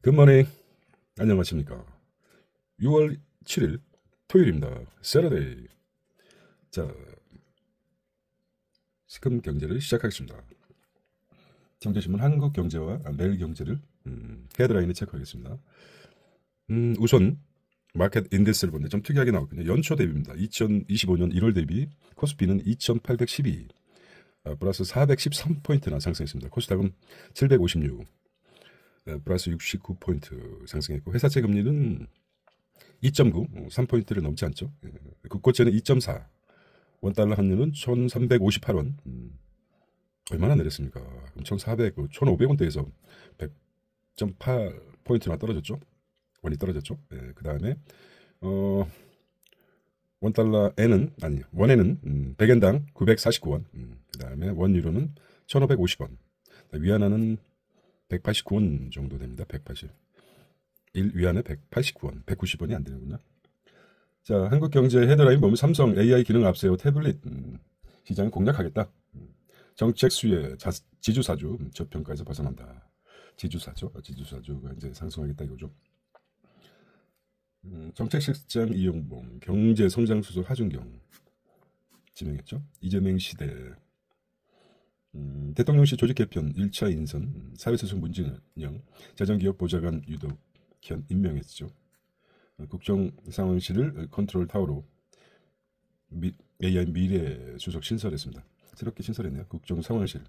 굿모닝. 안녕하십니까. 6월 7일 토요일입니다. 세러데이. 자, 시큰 경제를 시작하겠습니다. 경제신문 한국경제와 매일경제를 헤드라인에 체크하겠습니다. 우선 마켓 인덱스를 보는데 좀 특이하게 나왔거든요. 연초 대비입니다. 2025년 1월 대비 코스피는 2812, 플러스 413포인트나 상승했습니다. 코스닥은 756, 플러스 69포인트 상승했고, 회사채 금리는 2.9, 3포인트를 넘지 않죠. 국고채는 2.4, 원달러 환율은 1358원, 얼마나 내렸습니까? 그럼 1400, 1500원대에서 100.8포인트나 떨어졌죠. 원이 떨어졌죠. 그 다음에 원에는 100엔당 949원, 그 다음에 원 유로는 1550원, 위안화는 189원 정도 됩니다. 180. 1위안에 189원, 190원이 안 되는구나. 자, 한국경제 헤드라인 보면 삼성 AI 기능 앞세워 태블릿 시장을 공략하겠다. 정책 수혜 지주사주 저평가에서 벗어난다. 지주사주가 이제 상승하겠다 이거죠. 정책실장 이용봉, 경제성장수석 하준경 지명했죠. 이재명 시대, 대통령실 조직 개편 1차 인선, 사회소송 문진영, 재정기업 보좌관 유독현 임명했죠. 국정상황실을 컨트롤 타워로 AI 미래 수석 신설했습니다. 새롭게 신설했네요. 국정상황실.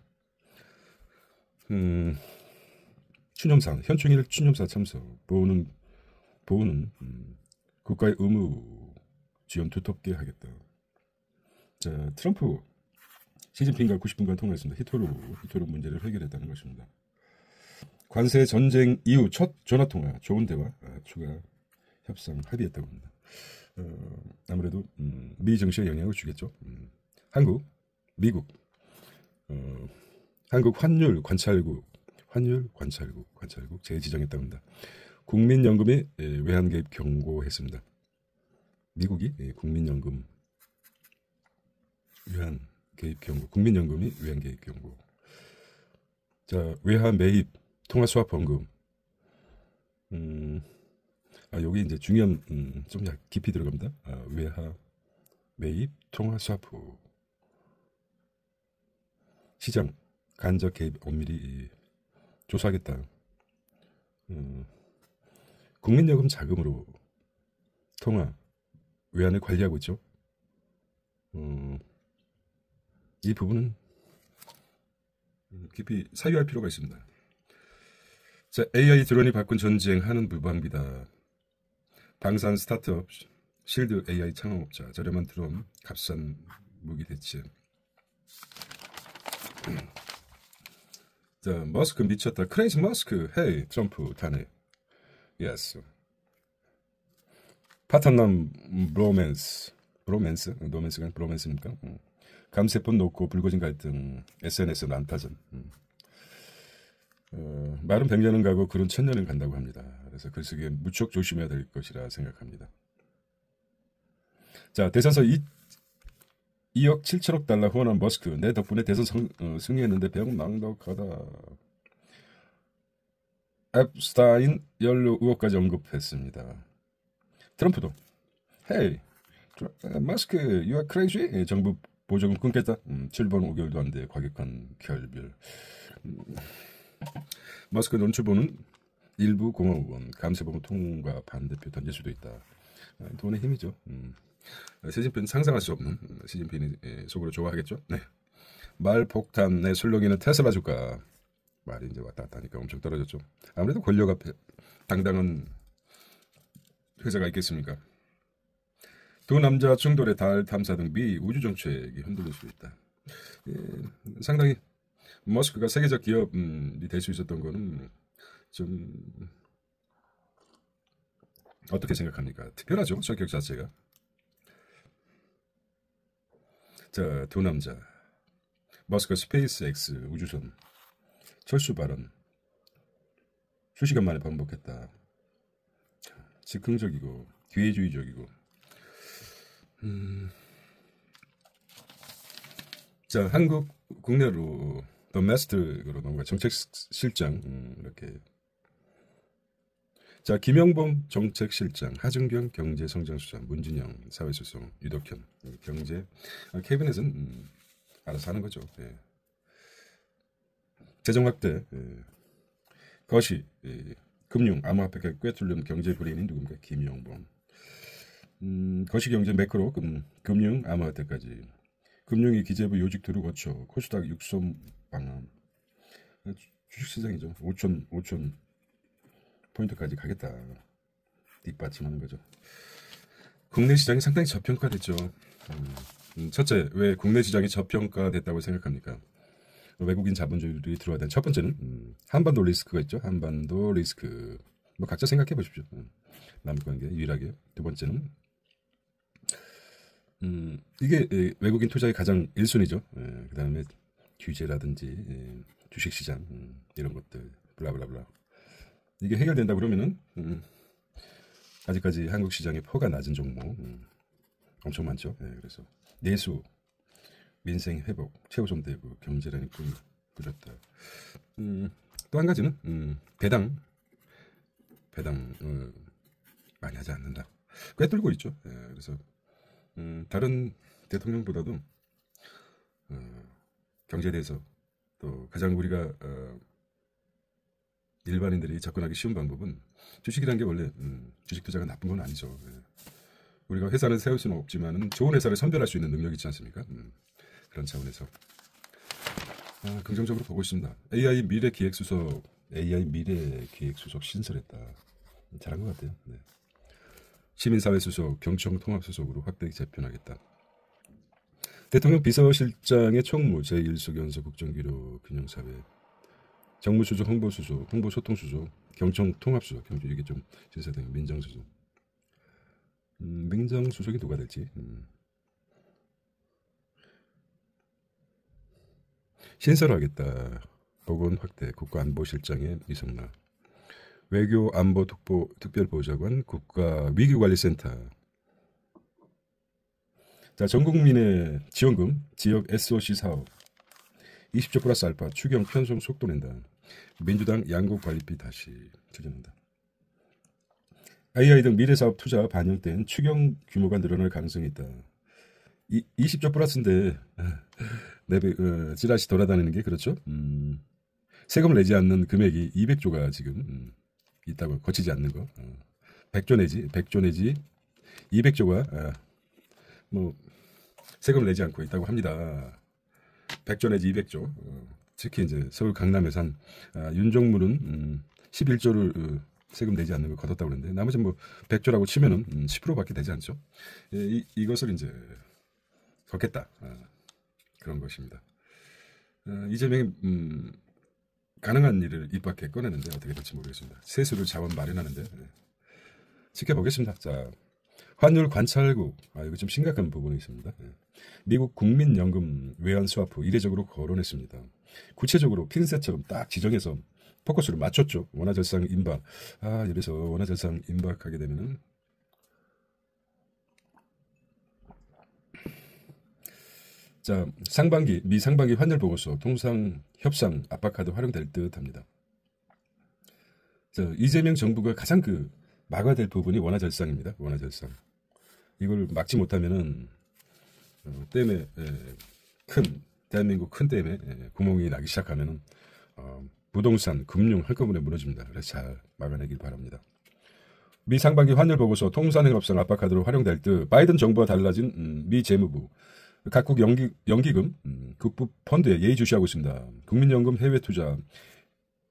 추념사, 현충일 추념사 참석, 보호는 국가의 의무 지원 두텁게 하겠다. 자, 트럼프 시진핑과 90분간 통화했습니다. 히토르 문제를 해결했다는 것입니다. 관세 전쟁 이후 첫 전화통화, 좋은 대화, 추가 협상 합의했다고 합니다. 아무래도 미 증시에 영향을 주겠죠. 한국, 미국, 한국 환율 관찰국 재지정했다고 합니다. 국민연금이 외환 개입 경고했습니다. 미국이 국민연금 외환 개입 경고, 국민연금이 외환 개입 경고. 자, 외화 매입 통화 수합 원금. 여기 이제 중요한 좀 깊이 들어갑니다. 외화 매입 통화 수합 후 시장 간접 개입 엄밀히 조사하겠다. 국민연금 자금으로 통화 외환을 관리하고 있죠. 이 부분은 깊이 사유할 필요가 있습니다. 자, AI 드론이 바꾼 전쟁하는 무방비다. 방산 스타트업 실드 AI 창업업자, 저렴한 드론 값싼 무기 대체. 자, 머스크 미쳤다. 크레이지 머스크. 헤이, 트럼프 탄핵. 예스. 파탄남 로맨스가 브로맨스입니까? 감세폰 놓고 불거진 갈등, SNS 난타전. 말은 100년은 가고 글은 1000년은 간다고 합니다. 그래서 글쓰기에 무척 조심해야 될 것이라 생각합니다. 자, 대선서 2억 7천억 달러 후원한 머스크. 내 덕분에 대선 승리했는데 병망덕하다. 앱스타인 연루 의혹까지 언급했습니다. 트럼프도 Hey, 머스크, you are crazy. 정부 보조금 끊겠다. 7번 5개월도 안 돼. 과격한 결별. 머스크 논출보는 일부 공화의원 감세법은 통과 반대표 던질 수도 있다. 돈의 힘이죠. 시진핑 상상할 수 없는, 시진핑이 속으로 좋아하겠죠. 네. 말 폭탄, 내 술렁이는 테슬라 주가. 말이 이제 왔다 갔다 하니까 엄청 떨어졌죠. 아무래도 권력 앞에 당당한 회사가 있겠습니까? 두 남자 충돌의 달 탐사 등 미 우주 정책이 흔들릴 수 있다. 상당히 머스크가 세계적 기업이 될 수 있었던 거는 좀 어떻게 생각합니까? 특별하죠, 성격 자체가. 자, 두 남자. 머스크 스페이스X 우주선 철수 발언. 수시간 만에 반복했다. 즉흥적이고 기회주의적이고. 자, 한국 국내로 도메스틱으로 넘어가 정책실장 이렇게 자, 김영범 정책실장, 하준경 경제성장수사, 문진영 사회소송, 유덕현 경제, 캐비넷은 알아서 하는 거죠. 예. 재정 확대, 거시, 금융, 암호화폐 꿰뚫는 경제 브레인이 누굽니까? 김영범. 거시 경제 매크로, 금융, 암호화폐까지. 금융위 기재부 요직도를 거쳐 코스닥 육성 방안. 주식시장이죠. 5천 포인트까지 가겠다. 뒷받침하는 거죠. 국내 시장이 상당히 저평가됐죠. 첫째, 왜 국내 시장이 저평가됐다고 생각합니까? 외국인 자본주의들이 들어와야 첫 번째는 한반도 리스크가 있죠. 한반도 리스크. 뭐 각자 생각해 보십시오. 남북관계 유일하게. 두 번째는 이게 외국인 투자의 가장 1순위죠. 그 다음에 규제라든지 주식시장 이런 것들 블라블라블라. 이게 해결된다 그러면은 아직까지 한국 시장의 포가 낮은 종목 엄청 많죠. 그래서 내수, 민생 회복, 최우선 대구, 경제라는 꿈 꾸렸다. 또 한 가지는 배당 많이 하지 않는다. 꿰뚫고 있죠. 그래서 다른 대통령보다도 경제에 대해서 또 가장 우리가 일반인들이 접근하기 쉬운 방법은 주식이라는 게 원래 주식 투자가 나쁜 건 아니죠. 우리가 회사는 세울 수는 없지만 좋은 회사를 선별할 수 있는 능력이 있지 않습니까? 그런 차원에서 긍정적으로 보고 있습니다. AI 미래기획수석 신설했다. 잘한 것 같아요. 네. 시민사회수석, 경청통합수석으로 확대 재편하겠다. 대통령 비서실장의 총무, 제1수견서 국정기록 균형사회, 정무수석, 홍보수석, 홍보소통수석, 경청통합수석, 이게 좀 신설된 민정수석. 민정수석이 누가 될지. 신설하겠다. 보건 확대, 국가안보실장의 이성락. 외교안보특별보좌관, 국가위기관리센터. 자, 전국민의 지원금, 지역 SOC 사업, 20조 플러스 알파, 추경 편성 속도 낸다. 민주당 양국관리비 다시 추진한다. AI 등 미래사업 투자 반영된 추경 규모가 늘어날 가능성이 있다. 20조 플러스인데 찌라시 돌아다니는 게 그렇죠. 세금을 내지 않는 금액이 200조가 지금 있다고, 거치지 않는 거. 100조 내지 200조가 뭐 세금을 내지 않고 있다고 합니다. 100조 내지 200조. 특히 이제 서울 강남에서 한 윤종물은 11조를 세금 내지 않는 걸 거뒀다고 그러는데, 나머지 뭐 100조라고 치면은 10%밖에 되지 않죠. 이것을 이제 걷겠다. 그런 것입니다. 이재명이 가능한 일을 입 밖에 꺼내는데 어떻게 될지 모르겠습니다. 세수를 자원 마련하는데 지켜보겠습니다. 자, 환율 관찰국. 이거 좀 심각한 부분이 있습니다. 미국 국민연금 외환스와프 이례적으로 거론했습니다. 구체적으로 핀셋처럼 딱 지정해서 포커스를 맞췄죠. 원화절상 임박. 이래서 원화절상 임박하게 되면은 자, 미 상반기 환율 보고서 통상 협상 압박카드 활용될 듯합니다. 자, 이재명 정부가 가장 막아야 될 부분이 원화절상입니다. 원화절상. 이걸 막지 못하면은 댐에 대한민국 큰 댐에 구멍이 나기 시작하면은 부동산, 금융 한꺼번에 무너집니다. 그래서 잘 막아내길 바랍니다. 미 상반기 환율 보고서 통상협상 압박카드로 활용될 듯. 바이든 정부와 달라진 미 재무부. 각국 연기금, 국부 펀드에 예의주시하고 있습니다. 국민연금 해외 투자,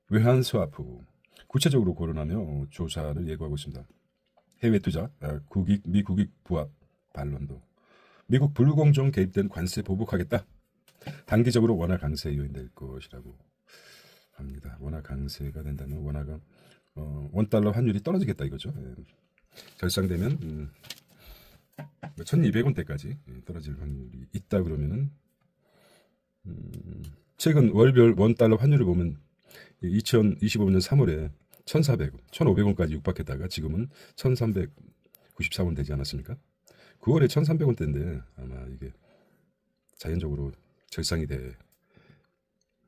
외환 스와프 구체적으로 거론하며 조사를 예고하고 있습니다. 해외 투자, 미 국익 부합 반론도. 미국 불공정 개입된 관세 보복하겠다. 단기적으로 원화 강세 요인될 것이라고 합니다. 원화 강세가 된다면 원화가 원달러 환율이 떨어지겠다 이거죠. 결상되면 1200원대까지 떨어질 확률이 있다 그러면은 최근 월별 원달러 환율을 보면 2025년 3월에 1,400원, 1,500원까지 육박했다가 지금은 1,394원 되지 않았습니까? 9월에 1,300원대인데 아마 이게 자연적으로 절상이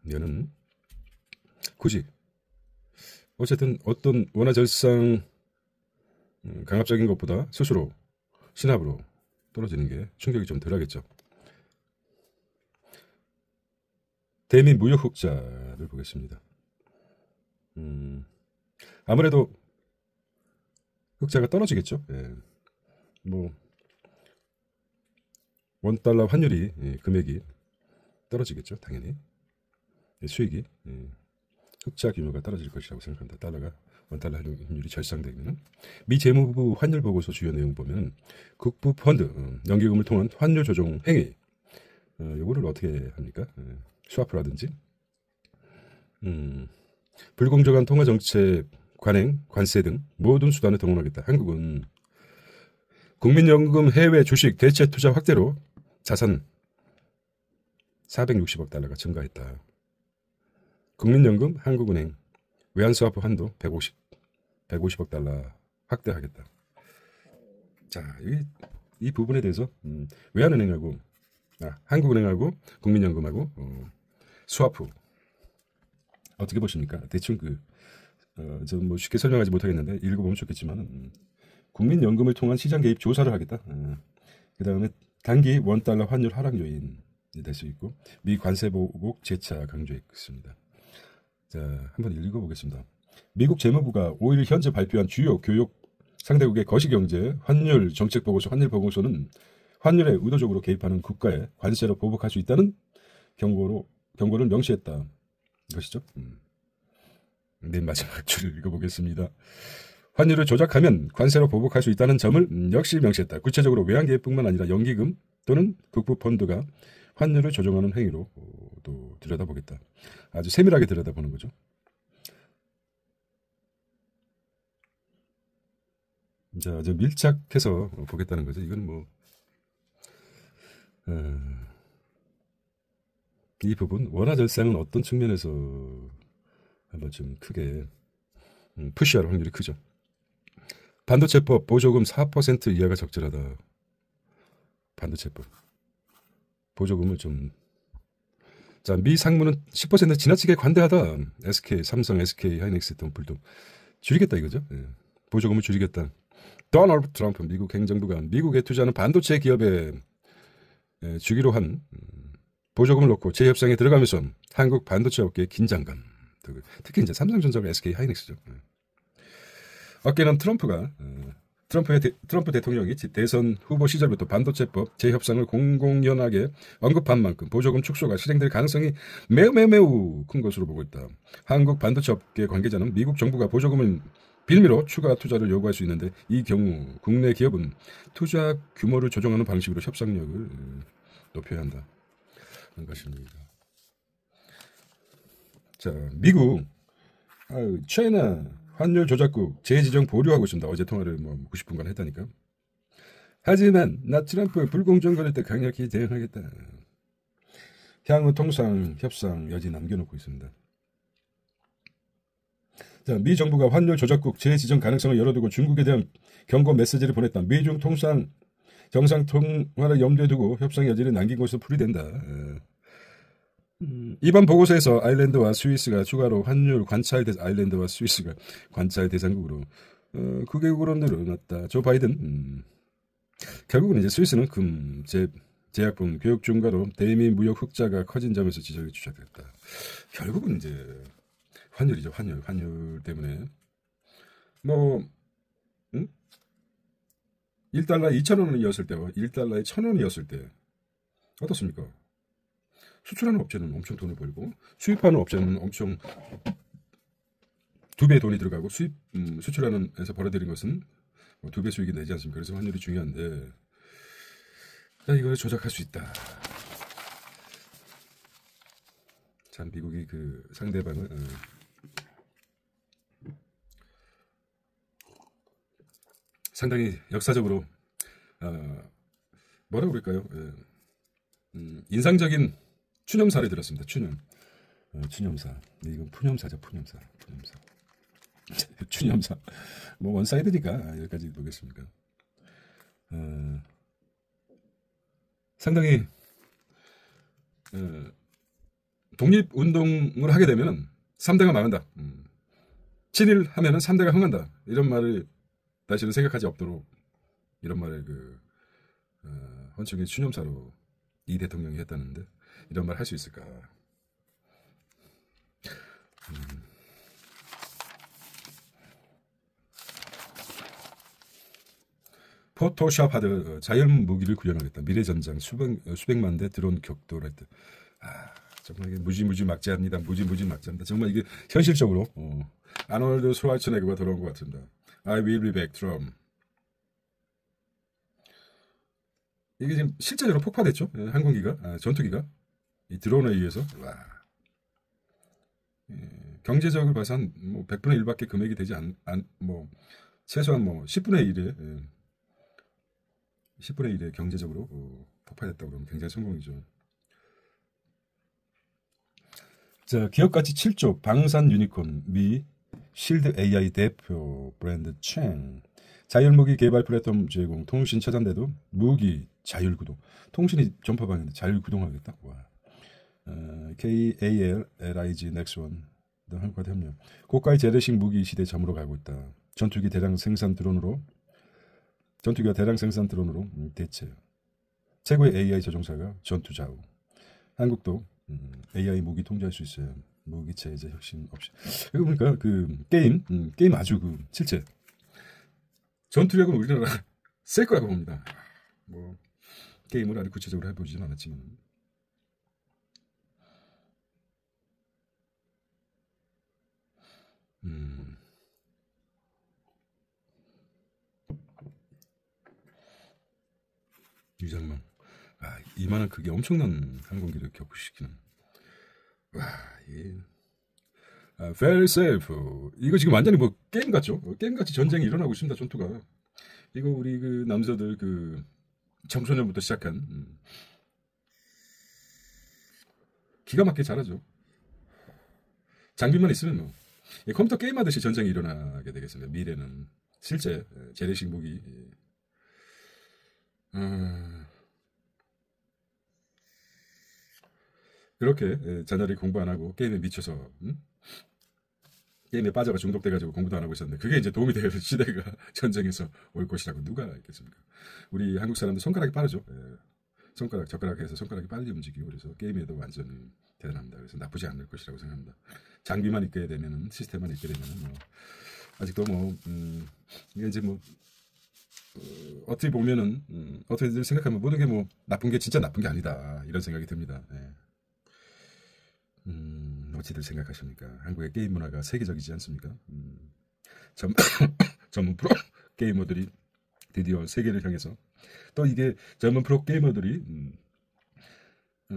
되면은 굳이 어쨌든 어떤 원화 절상 강압적인 것보다 스스로 신압으로 떨어지는 게 충격이 좀 덜하겠죠. 대미 무역 흑자를 보겠습니다. 아무래도 흑자가 떨어지겠죠. 예. 뭐 원달러 환율이 금액이 떨어지겠죠. 당연히 수익이 흑자 규모가 떨어질 것이라고 생각합니다. 달러가 원달러 환율이 절상되면 미 재무부 환율 보고서 주요 내용 보면 국부 펀드 연기금을 통한 환율 조정 행위 요거를 어떻게 합니까? 스와프라든지 불공정한 통화 정책 관행 관세 등 모든 수단을 동원하겠다. 한국은 국민연금 해외 주식 대체 투자 확대로 자산 460억 달러가 증가했다. 국민연금, 한국은행, 외환스와프 한도 150억 달러 확대하겠다. 자, 이 부분에 대해서 외환은행하고 한국은행하고 국민연금하고 스와프 어떻게 보십니까? 대충 저는 뭐 쉽게 설명하지 못하겠는데 읽어보면 좋겠지만 국민연금을 통한 시장 개입 조사를 하겠다. 그 다음에 단기 원달러 환율 하락 요인이 될 수 있고 미 관세 보복 재차 강조했습니다. 자, 한번 읽어보겠습니다. 미국 재무부가 5일 현재 발표한 주요 교역 상대국의 거시경제 환율 정책 보고서 환율 보고서는 환율에 의도적으로 개입하는 국가에 관세로 보복할 수 있다는 경고를 명시했다. 이것이죠. 맨 마지막 줄을 읽어보겠습니다. 환율을 조작하면 관세로 보복할 수 있다는 점을 역시 명시했다. 구체적으로 외환개입뿐만 아니라 연기금 또는 국부펀드가 환율을 조정하는 행위로 또 들여다보겠다. 아주 세밀하게 들여다보는 거죠. 자, 아주 밀착해서 보겠다는 거죠. 이건 뭐 이 부분 원화절상은 어떤 측면에서 한번 좀 크게 푸시할 확률이 크죠. 반도체법 보조금 4% 이하가 적절하다. 반도체법 보조금을 좀 자, 미 상무는 10% 지나치게 관대하다. SK, 삼성, SK, 하이닉스, 덤플도 줄이겠다 이거죠. 예. 보조금을 줄이겠다. 도널드 트럼프 미국 행정부가 미국에 투자하는 반도체 기업에 주기로 한 보조금을 놓고 재협상에 들어가면서 한국 반도체 업계의 긴장감, 특히 이제 삼성전자와 SK 하이닉스죠. 어깨는 트럼프 대통령이 대선 후보 시절부터 반도체법 재협상을 공공연하게 언급한 만큼 보조금 축소가 실행될 가능성이 매우 큰 것으로 보고 있다. 한국 반도체 업계 관계자는 미국 정부가 보조금을 빌미로 추가 투자를 요구할 수 있는데 이 경우 국내 기업은 투자 규모를 조정하는 방식으로 협상력을 높여야 한다는 것입니다. 자, 미국 차이나 환율 조작국 재지정 보류하고 있습니다. 어제 통화를 90분간 했다니까. 하지만 나 트럼프 불공정 거래 때 강력히 대응하겠다. 향후 통상 협상 여지 남겨놓고 있습니다. 자, 미 정부가 환율 조작국 재지정 가능성을 열어두고 중국에 대한 경고 메시지를 보냈다. 미중 통상 정상 통화를 염두에 두고 협상 여지를 남긴 것으로 풀이된다. 이번 보고서에서 아일랜드와 스위스가 추가로 환율 관찰 아일랜드와 스위스가 관찰 대상국으로 9개국으로 늘어났다. 조 바이든 결국은 이제 스위스는 제약품 교육 중과로 대미 무역 흑자가 커진 점에서 지적이 주셨다. 결국은 이제 환율이죠. 환율 때문에 1달러 2,000원이었을 때와 1달러에 1,000원이었을 때 어떻습니까? 수출하는 업체는 엄청 돈을 벌고 수입하는 업체는 엄청 2배의 돈이 들어가고 수출하는 에서 벌어들인 것은 2배 수익이 내지 않습니까? 그래서 환율이 중요한데 이걸 조작할 수 있다. 참 미국이 상대방을 상당히 역사적으로 뭐라고 그럴까요? 인상적인 추념사를 들었습니다. 추념사. 이건 푸념사죠. 푸념사. 추념사. 원사이드니까 여기까지 보겠습니까? 상당히 독립운동을 하게 되면 3대가 망한다. 7일 하면은 3대가 흥한다. 이런 말을 다시는 생각하지 없도록 이런 말을 헌책의 추념사로 이 대통령이 했다는데 이런 말 할 수 있을까? 포토샵 하드 자연 무기를 구현하겠다. 미래 전장 수백만 대 드론 격돌할 때. 정말 이게 무지막지합니다. 무지막지합니다. 정말 이게 현실적으로 아놀드 스와츠네거가 돌아온 것 같습니다. I will be back, Trump. 이게 지금 실제로 폭파됐죠. 항공기가 전투기가 이 드론에 의해서. 경제적으로 봐서 뭐 100분의 1밖에 금액이 되지 뭐 최소한 뭐 10분의 1에 10분의 1에 경제적으로 폭발했다고 그러면 굉장히 성공이죠. 자, 기업가치 7조 방산 유니콘 미 실드 AI 대표 브랜드 챙 자율무기 개발 플랫폼 제공 통신 차단대도 무기 자율구동 통신이 전파방인데 자율구동하겠다. KAL, LIG, 넥스원 등 한국과 협력 고가의 재래식 무기 시대 점으로 가고 있다. 전투기가 대량 생산 드론으로 대체 최고의 AI 조종사가 전투좌우 한국도 AI 무기 통제할 수 있어요. 무기 체제 혁신 없이. 이거 보니까 게임 아주 실제 전투력은 우리나라가 셀 거라고 봅니다. 뭐 게임을 아주 구체적으로 해보지는 않았지만. 유장망. 이만한 그게 엄청난 항공기를 격추시키는. very safe. 이거 지금 완전히 뭐 게임 같죠? 게임같이 전쟁이 일어나고 있습니다. 전투가. 이거 우리 남자들 청소년부터 시작한 기가 막히게 잘하죠. 장비만 있으면 뭐 컴퓨터 게임하듯이 전쟁이 일어나게 되겠습니다. 미래는 실제 재래식 무기. 그렇게 자녀들이 공부 안 하고 게임에 미쳐서 게임에 빠져가 중독돼가지고 공부도 안 하고 있었는데 그게 이제 도움이 되는 시대가 전쟁에서 올 것이라고 누가 있겠습니까? 우리 한국 사람들 손가락이 빠르죠. 젓가락해서 손가락이 빨리 움직이고 그래서 게임에도 완전히 대단합니다. 그래서 나쁘지 않을 것이라고 생각합니다. 장비만 있게 되면은 시스템만 있게 되면은 뭐 아직도 이게 이제 어떻게 보면은 어떻게 생각하면 모든 게 뭐 나쁜 게 진짜 나쁜 게 아니다 이런 생각이 듭니다. 어찌들 생각하십니까? 한국의 게임 문화가 세계적이지 않습니까? 전문 프로 게이머들이 드디어 세계를 향해서 또 이게 전문 프로 게이머들이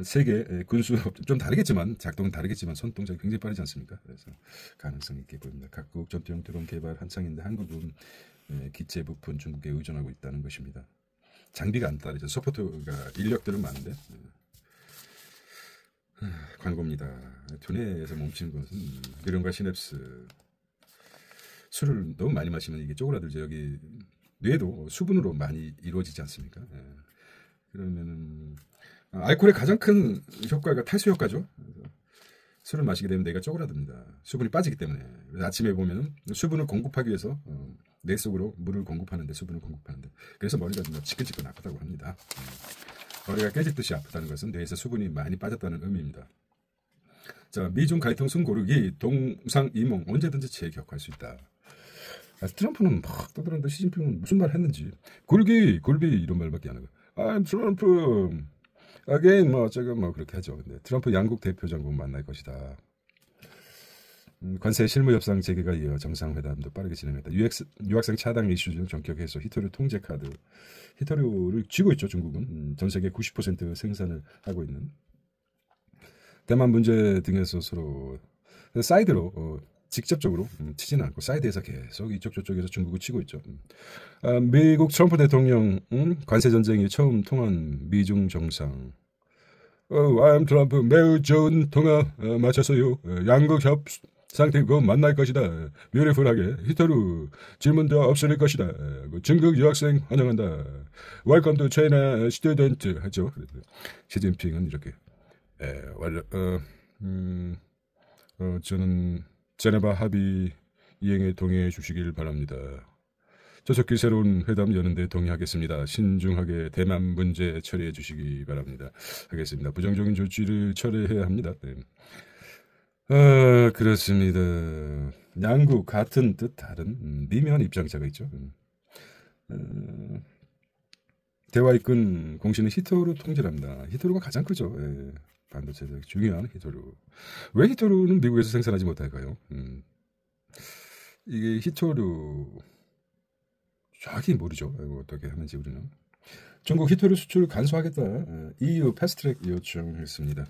세계 군수 좀 다르겠지만 작동은 다르겠지만 손동작이 굉장히 빠르지 않습니까? 그래서 가능성 있게 보입니다. 각국 전투용 드론 개발 한창인데 한국은 기체 부품 중국에 의존하고 있다는 것입니다. 장비가 안 따르죠. 서포트가 인력들은 많은데 광고입니다. 두뇌에서 멈추는 것은 뇌론과 시냅스. 술을 너무 많이 마시면 이게 쪼그라들죠. 여기 뇌도 수분으로 많이 이루어지지 않습니까? 그러면은 알코올의 가장 큰 효과가 탈수 효과죠. 술을 마시게 되면 뇌가 쪼그라듭니다. 수분이 빠지기 때문에. 그래서 아침에 보면은 수분을 공급하기 위해서 뇌 속으로 물을 공급하는데 수분을 공급하는데 그래서 머리가 좀 지끈지끈 아프다고 합니다. 머리가 깨질 듯이 아프다는 것은 뇌에서 수분이 많이 빠졌다는 의미입니다. 자, 미중 갈등 숨 고르기 동상이몽 언제든지 재격할 수 있다. 트럼프는 막 떠들었는데 시진핑은 무슨 말 했는지 굴비 이런 말밖에 안 하고 I'm Trump again 어쩌고 그렇게 하죠. 근데 트럼프 양국 대표 정부 만날 것이다. 관세 실무 협상 재개가 이어 정상회담도 빠르게 진행했다. 유학생 차당 이슈 중 전격 해소 히토류 통제 카드. 히토류를 쥐고 있죠. 중국은 전 세계 90% 생산을 하고 있는. 대만 문제 등에서 서로 사이드로 직접적으로 치지는 않고 사이드에서 계속 이쪽 저쪽에서 중국을 치고 있죠. 미국 트럼프 대통령 관세 전쟁이 처음 통한 미중 정상. I'm 트럼프 매우 좋은 통화 마쳤어요. 양국 상태고 만날 것이다. 뷰티풀하게 히토루 질문도 없을 것이다. 중국 유학생 환영한다. Welcome to China student 하죠. 시진핑은 이렇게 저는 제네바 합의 이행에 동의해 주시길 바랍니다. 조속히 새로운 회담 여는데 동의하겠습니다. 신중하게 대만 문제 처리해 주시기 바랍니다. 하겠습니다. 부정적인 조치를 철회해야 합니다. 네. 그렇습니다. 양국 같은 듯 다른 미묘한 입장차가 있죠. 대화 이끈 공신은 히토루 통제랍니다. 히토루가 가장 크죠. 예. 반도체의 중요한 히토루. 왜 히토루는 미국에서 생산하지 못할까요? 이게 히토루 정확히 모르죠. 어떻게 하는지 우리는. 중국 히토류 수출 간소하겠다. EU 패스트트랙 요청했습니다.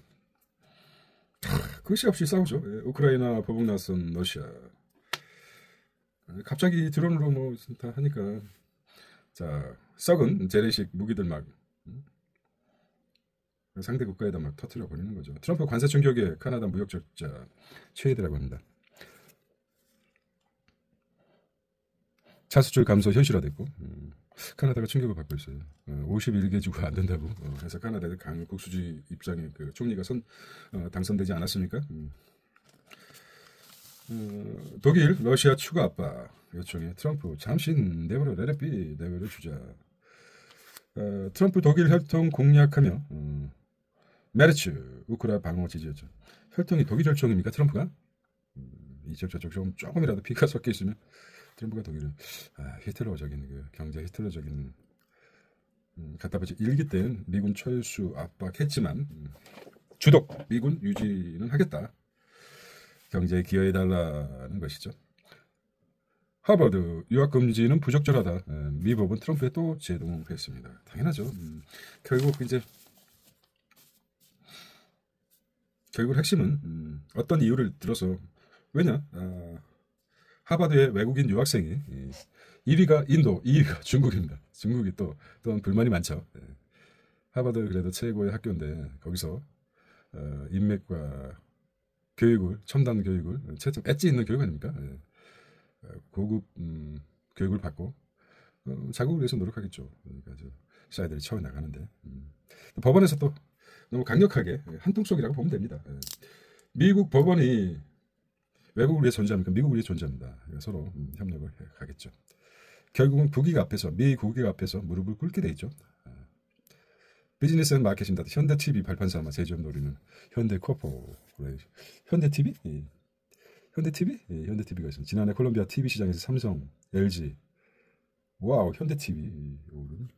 그것이 없이 싸우죠. 우크라이나 보복 나선 러시아. 갑자기 드론으로 뭐 다 하니까. 자, 썩은 재래식 무기들 막 상대 국가에다 막 터뜨려 버리는 거죠. 트럼프 관세 충격에 카나다 무역 적자 최대라고 합니다. 차 수출 감소 현실화됐고 카나다가 충격을 받고 있어요. 51개 주가 안 된다고 해서 카나다의 강국 수지 입장에 그 총리가 당선되지 않았습니까? 독일 러시아 추가 압박 요청에 트럼프 잠시 내버려 레레비 내버려 주자. 트럼프 독일 혈통 공략하며 메르츠 우크라 방어 지지였죠. 혈통이 독일 혈통입니까 트럼프가? 이쪽 저쪽 조금이라도 피가 섞여 있으면 트럼프가 독일은 히틀러적인 그 경제 히틀러적인 갖다 붙이 일기 때는 미군 철수 압박했지만 주독 미군 유지는 하겠다. 경제에 기여해달라는 것이죠. 하버드 유학 금지는 부적절하다. 미 법은 트럼프에 또 제동했습니다. 당연하죠. 결국 핵심은 어떤 이유를 들어서 왜냐 하버드의 외국인 유학생이 1위가 인도, 2위가 중국입니다. 중국이 또 불만이 많죠. 하버드 그래도 최고의 학교인데 거기서 인맥과 교육을 첨단 교육을 최첨 엣지 있는 교육 아닙니까? 고급 교육을 받고 자국을 위해서 노력하겠죠. 그러니까 사이들이 채워 나가는데 법원에서 또 너무 강력하게 한통속이라고 보면 됩니다. 미국 법원이 외국을 위해 존재합니까? 미국을 위해 존재합니다. 서로 협력을 해 가겠죠. 결국은 미 국익 앞에서 무릎을 꿇게 돼 있죠. 비즈니스 앤 마케팅 현대 TV 발판사마 제조업 노리는 현대 코퍼레이션. 현대 TV? 현대 TV? 현대 TV가 있습니다. 지난해 콜롬비아 TV 시장에서 삼성, LG, 와우, 현대 TV 오른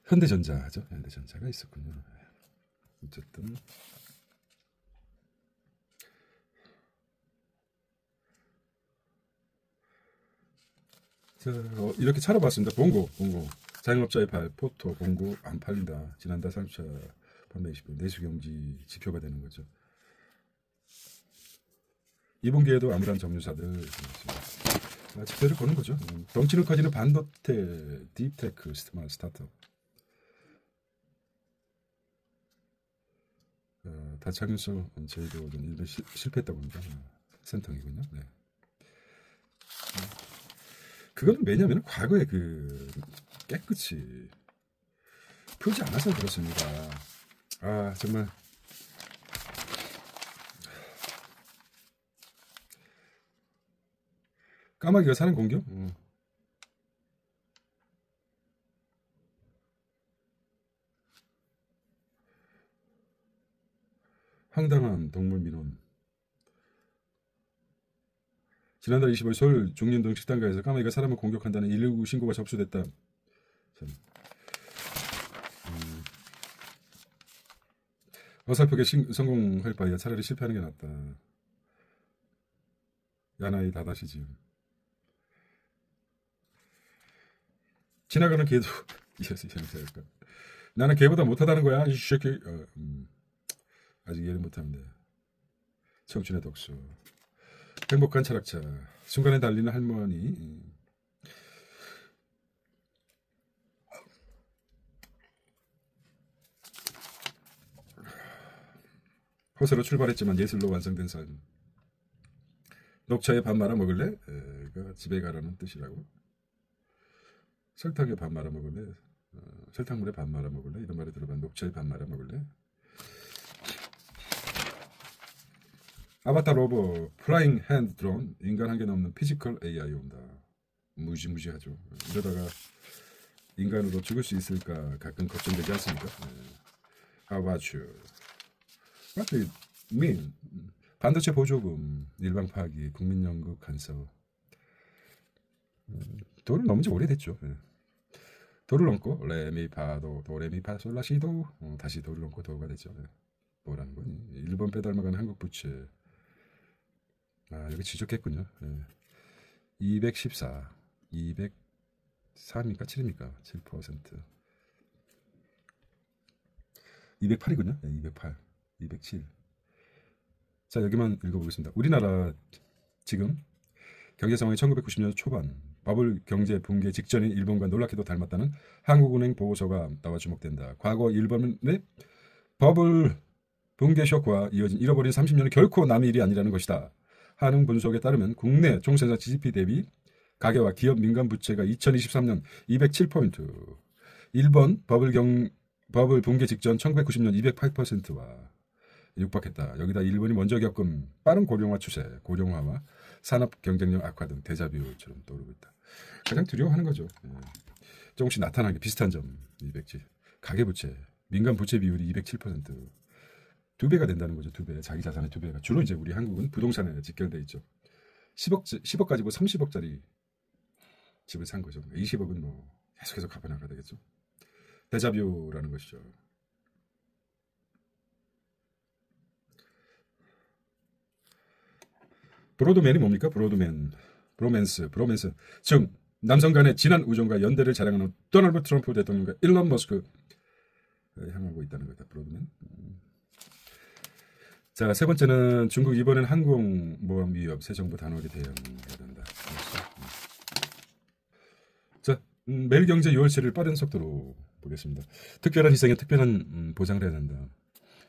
현대전자죠. 현대전자가 있었군요. 어쨌든 자, 이렇게 차려봤습니다. 봉고 자영업자의 발 포토 봉고 안 팔린다. 지난달 3차 판매 20분 내수경지 지표가 되는 거죠. 2분기에도 암울한 정유사들 지표를 보는 거죠. 덩치는 커지는 반도체 딥테크 스타트업 다착윤성 제도 일부 실패했다고 합니다. 센터이군요. 네. 그건 왜냐하면 과거에 깨끗이 풀지 않아서 그렇습니다. 정말 까마귀가 사는 공격? 황당한 동물 민원. 지난달 25일 서울 중림동 식당가에서 까마귀가 사람을 공격한다는 119 신고가 접수됐다. 어설프게 성공할 바에야 차라리 실패하는 게 낫다. 야나이 다다시 지음. 지나가는 개도 이해할까? 나는 개보다 못하다는 거야. 이 새끼. 아직 이해를 못합니다. 청춘의 독서. 행복한 철학자. 순간에 달리는 할머니. 호세로 출발했지만 예술로 완성된 삶. 녹차에 밥 말아 먹을래? 집에 가라는 뜻이라고. 설탕에 밥 말아 먹을래? 설탕물에 밥 말아 먹을래? 이런 말을 들어봐. 녹차에 밥 말아 먹을래? 아바타 로봇 플라잉 핸드 드론 인간 한계 넘는 피지컬 AI 온다. 무지무지하죠. 이러다가 인간으로 죽을 수 있을까 가끔 걱정되지 않습니까? How about you? What do you mean? 반도체 보조금, 일방 파기, 국민연금 간섭. 도를 넘은 지 오래됐죠. 도를 넘고 레미파도 도레미파솔라시도 다시 도를 넘고 도가 됐죠. 뭐라는 거니? 일본 빼닮아가는 한국 부채. 아 여기 지적했군요. 214, 204입니까? 7입니까? 7%. 208이군요. 208, 207. 자 여기만 읽어보겠습니다. 우리나라 지금 경제 상황이 1990년 초반 버블 경제 붕괴 직전인 일본과 놀랍게도 닮았다는 한국은행 보고서가 나와 주목된다. 과거 일본의 버블 붕괴 쇼크와 이어진 잃어버린 30년은 결코 남의 일이 아니라는 것이다. 한응 분석에 따르면 국내 총생산 GDP 대비 가계와 기업 민간 부채가 2023년 207포인트, 일본 버블 붕괴 직전 1990년 208%와 육박했다. 여기다 일본이 먼저 겪은 빠른 고령화 추세, 고령화와 산업 경쟁력 악화 등 데자뷰처럼 떠오르고 있다. 가장 두려워하는 거죠. 조금씩 나타나게 비슷한 점 207. 가계부채, 민간 부채 비율이 207%. 2배가 된다는 거죠. 2배. 자기 자산의 2배가. 주로 이제 우리 한국은 부동산에 직결돼 있죠. 10억 가지고 30억짜리 집을 산 거죠. 20억은 뭐 계속해서 갚아나가야 되겠죠. 데자뷰라는 것이죠. 브로드맨이 뭡니까? 브로맨스. 즉 남성 간의 진한 우정과 연대를 자랑하는 도널드 트럼프 대통령과 일론 머스크 향하고 있다는 거다. 브로드맨. 자, 세 번째는 중국 이번엔 항공모함 위협, 새 정부 단호하게 대응해야 된다. 자, 매일경제 6월세를 빠른 속도로 보겠습니다. 특별한 희생에 특별한 보장을 해야 된다.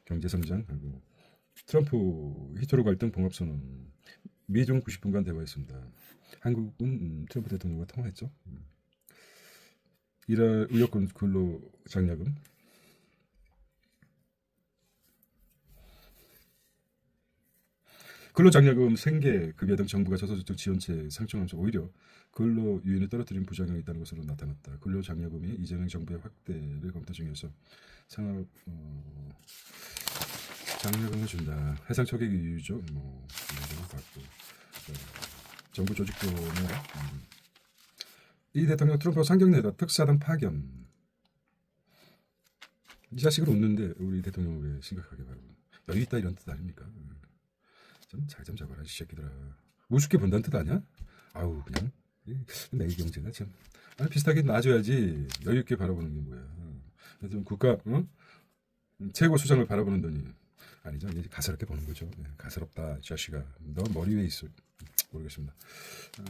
경제 성장하고 트럼프 히트로 갈등 봉합선언. 미중 90분간 대화했습니다. 한국은 트럼프 대통령과 통화했죠. 일할 의료권 근로 장려금. 근로장려금, 생계, 급여 등 정부가 저소득 지원책 상충하면서 오히려 근로 유인을 떨어뜨린 부작용이 있다는 것으로 나타났다. 근로장려금이 이재명 정부의 확대를 검토 중이어서 상업 장려금을 준다. 해상 초기 유죠. 뭐 이런 받고 정부 조직도 이 대통령 트럼프가 상경내다 특사단 파견. 이 자식을 웃는데 우리 대통령을 왜 심각하게 바라보? 여유 있다 이런 뜻 아닙니까? 좀 잘 좀 잡아라 이 새끼들아. 우습게 본다는 뜻 아니야? 아우 그냥 내 경제가 참 비슷하게 놔줘야지. 여유 있게 바라보는 게 뭐야. 좀 국가 최고 수장을 바라보는 돈이 아니죠. 이제 가스럽게 보는 거죠. 가스럽다 자식아. 너 머리 위에 있어. 모르겠습니다.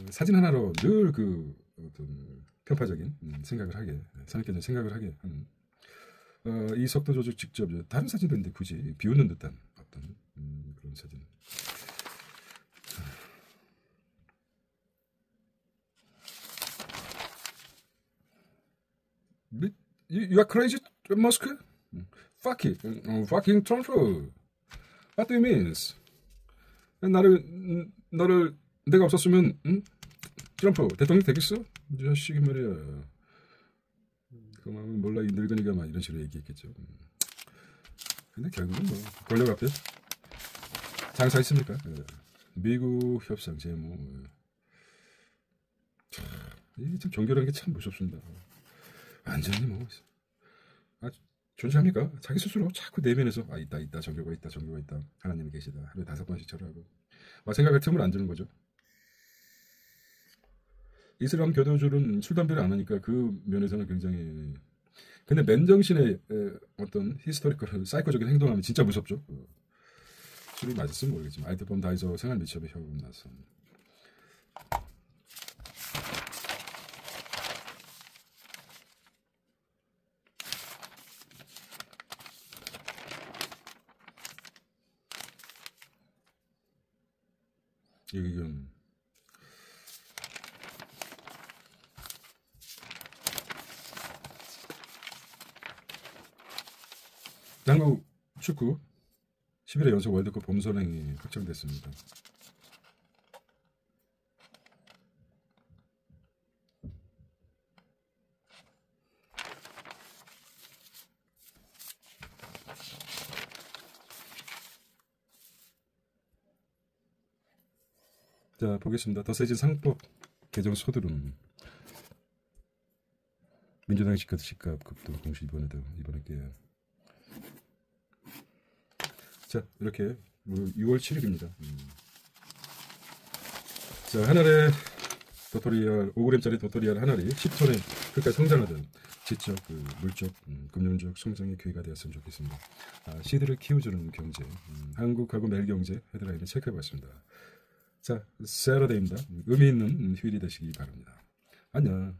사진 하나로 늘 그 어떤 편파적인 생각을 하게, 선입견적 생각을 하게 하는 이 속도 조절 직접 다른 사진도 있는데 굳이 비웃는 듯한 어떤 그런 사진. You are crazy, Musk? Fuck it, fucking Trump. What do you mean? 너를 내가 없었으면 트럼프 대통령 되겠어? 이 자식이 말이야. 그만 몰라 이 늙은이가 막 이런 식으로 얘기했겠죠. 근데 결국은 뭐 권력 앞에 장사했습니까? 미국 협상 제목. 이게 참 종교라는 게 참 무섭습니다. 완전히 뭐 존재합니까? 자기 스스로 자꾸 내면에서 있다 종교가 있다 하나님이 계시다 하루에 5번씩 절하고 막 생각할 틈을 안 주는 거죠. 이슬람 교도들은 술 담배를 안 하니까 그 면에서는 굉장히. 근데 맨정신의 어떤 히스토리컬 사이코적인 행동하면 진짜 무섭죠. 술이 맞았으면 모르겠지만 아이트범 다이소 생활 미첩의 혁음 나선. 이건 한국 축구 11회 연속 월드컵 봄선행이 확정됐습니다. 자, 보겠습니다. 더 세진 상법 개정 소들은 민주당 시가급도 공시 이번에 깨요. 자, 이렇게 6월 7일입니다. 자, 하나의 도토리알 5g짜리 도토리알 하나리 10톤의 끝까지 성장하던 지적, 물적, 금융적 성장의 기회가 되었으면 좋겠습니다. 씨들을 키워주는 경제, 한국하고 멜경제 헤드라인을 체크해봤습니다. 자, 세러데이입니다. 의미 있는 휴일이 되시기 바랍니다. 안녕.